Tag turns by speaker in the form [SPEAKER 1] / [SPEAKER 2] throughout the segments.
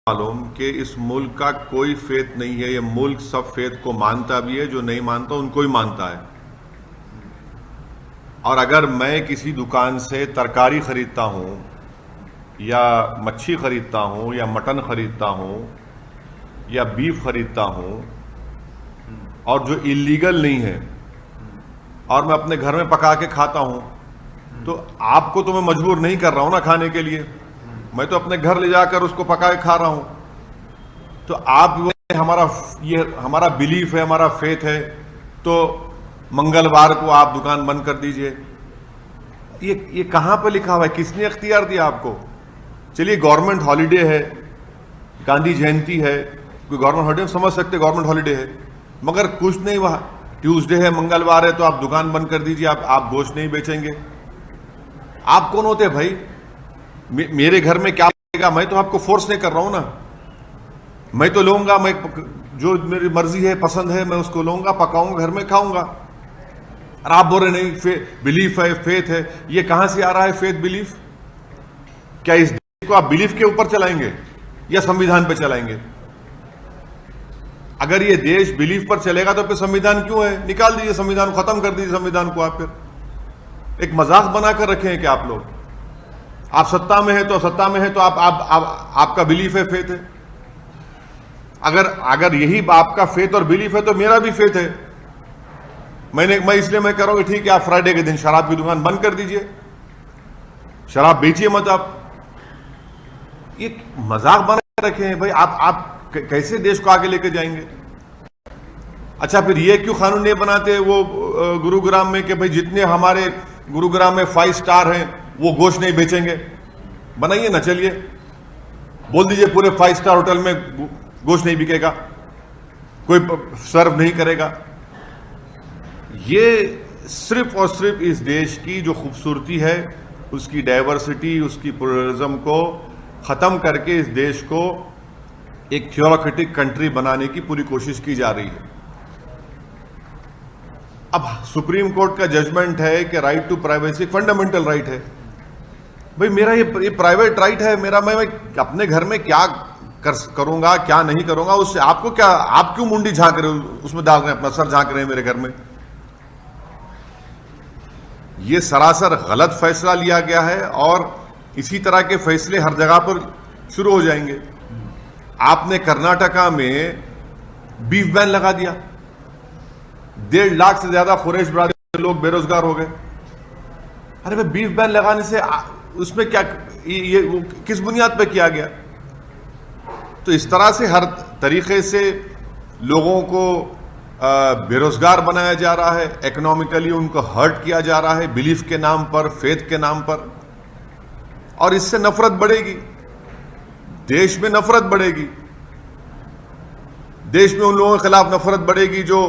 [SPEAKER 1] मालूम कि इस मुल्क का कोई फेथ नहीं है। ये मुल्क सब फेथ को मानता भी है, जो नहीं मानता उनको ही मानता है। और अगर मैं किसी दुकान से तरकारी खरीदता हूँ या मच्छी खरीदता हूँ या मटन खरीदता हूँ या बीफ खरीदता हूँ और जो इलीगल नहीं है और मैं अपने घर में पका के खाता हूँ, तो आपको तो मैं मजबूर नहीं कर रहा हूँ ना खाने के लिए। मैं तो अपने घर ले जाकर उसको पका के खा रहा हूं। तो आप ये हमारा बिलीफ है, हमारा फेथ है, तो मंगलवार को आप दुकान बंद कर दीजिए। ये कहां पर लिखा हुआ है? किसने इख्तियार दिया आपको? चलिए गवर्नमेंट हॉलिडे है, गांधी जयंती है, कोई गवर्नमेंट हॉलिडे समझ सकते, गवर्नमेंट हॉलिडे है, मगर कुछ नहीं, वहां ट्यूसडे है, मंगलवार है, तो आप दुकान बंद कर दीजिए, आप गोश्त नहीं बेचेंगे। आप कौन होते भाई? मेरे घर में क्या लगेगा? मैं तो आपको फोर्स नहीं कर रहा हूं ना। मैं तो लूंगा, मैं जो मेरी मर्जी है, पसंद है, मैं उसको लूंगा, पकाऊंगा, घर में खाऊंगा। और आप बोल रहे नहीं बिलीफ है, फेथ है। ये कहां से आ रहा है फेथ बिलीफ? क्या इस देश को आप बिलीफ के ऊपर चलाएंगे या संविधान पे चलाएंगे? अगर ये देश बिलीफ पर चलेगा तो फिर संविधान क्यों है? निकाल दीजिए संविधान, खत्म कर दीजिए संविधान को। आप फिर एक मजाक बनाकर रखे हैं कि आप लोग, आप सत्ता में है तो आपका बिलीफ है, फेथ है। अगर यही आपका फेथ और बिलीफ है तो मेरा भी फेथ है। मैं इसलिए मैं कह रहा हूं कि ठीक है, आप फ्राइडे के दिन शराब की दुकान बंद कर दीजिए, शराब बेचिए मत आप। ये मजाक बना रखे हैं भाई। आप कैसे देश को आगे लेके जाएंगे? अच्छा, फिर ये क्यों कानून नहीं बनाते वो गुरुग्राम में कि भाई जितने हमारे गुरुग्राम में 5 स्टार हैं वो गोश्त नहीं बेचेंगे? बनाइए ना, चलिए बोल दीजिए पूरे 5 स्टार होटल में गोश्त नहीं बिकेगा, कोई सर्व नहीं करेगा। ये सिर्फ और सिर्फ इस देश की जो खूबसूरती है, उसकी डाइवर्सिटी, उसकी प्लुरलिज्म को खत्म करके इस देश को एक थियोक्रेटिक कंट्री बनाने की पूरी कोशिश की जा रही है। अब सुप्रीम कोर्ट का जजमेंट है कि right to privacy fundamental right है। भाई मेरा ये प्राइवेट राइट है मेरा, मैं अपने घर में क्या करूंगा, क्या नहीं करूंगा, उससे आपको क्या? आप क्यों मुंडी झांक रहे हो, उसमें डाल रहे हैं, अपना सर झांक रहे हैं मेरे घर में? ये सरासर गलत फैसला लिया गया है और इसी तरह के फैसले हर जगह पर शुरू हो जाएंगे। आपने कर्नाटका में बीफ बैन लगा दिया, 1.5 लाख से ज्यादा कुरैश बरादरी लोग बेरोजगार हो गए। अरे भाई, बीफ बैन लगाने से उसमें क्या, ये किस बुनियाद पे किया गया? तो इस तरह से हर तरीके से लोगों को बेरोजगार बनाया जा रहा है, इकोनॉमिकली उनको हर्ट किया जा रहा है, बिलीफ के नाम पर, फेथ के नाम पर। और इससे नफरत बढ़ेगी, देश में नफरत बढ़ेगी, देश में उन लोगों के खिलाफ नफरत बढ़ेगी जो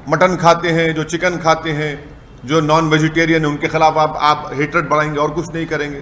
[SPEAKER 1] मटन खाते हैं, जो चिकन खाते हैं, जो नॉन वेजिटेरियन है, उनके खिलाफ आप हेट्रेड बढ़ाएंगे और कुछ नहीं करेंगे।